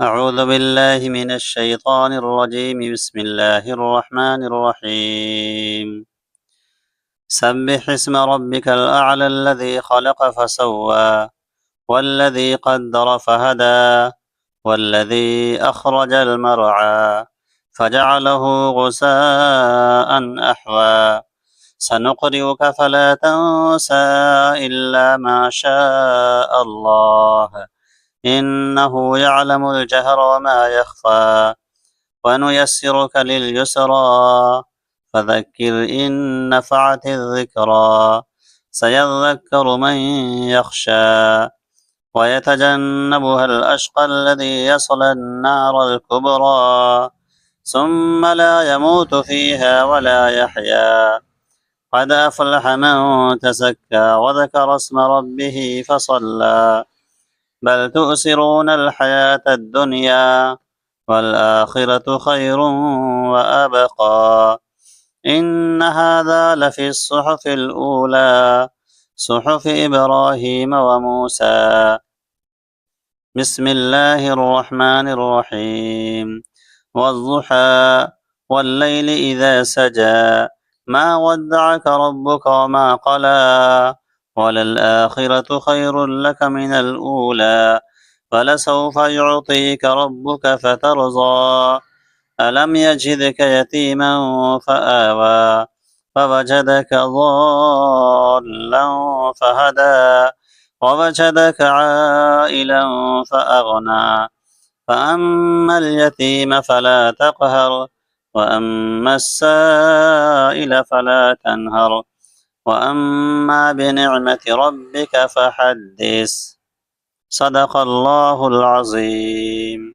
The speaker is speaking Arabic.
أعوذ بالله من الشيطان الرجيم. بسم الله الرحمن الرحيم. سبح اسم ربك الأعلى الذي خلق فسوى والذي قدر فهدى والذي أخرج المرعى فجعله غثاء أحوى سنقرئك فلا تنسى إلا ما شاء الله إنه يعلم الجهر وما يخفى ونيسرك لليسرى فذكر إن نفعت الذكرى سيذكر من يخشى ويتجنبها الأشقى الذي يصلى النار الكبرى ثم لا يموت فيها ولا يحيا قد أفلح من تزكى وذكر اسم ربه فصلى بل تؤثرون الحياة الدنيا والآخرة خير وأبقى إن هذا لفي الصحف الأولى صحف إبراهيم وموسى. بسم الله الرحمن الرحيم. والضحى والليل إذا سجى ما ودعك ربك وما قلى وللآخرة خير لك من الأولى ولسوف يعطيك ربك فترضى ألم يجدك يتيما فآوى فوجدك ضالا فهدى ووجدك عائلا فأغنى فأما اليتيم فلا تقهر وأما السائل فلا تنهر وأما بنعمة ربك فحدث. صدق الله العظيم.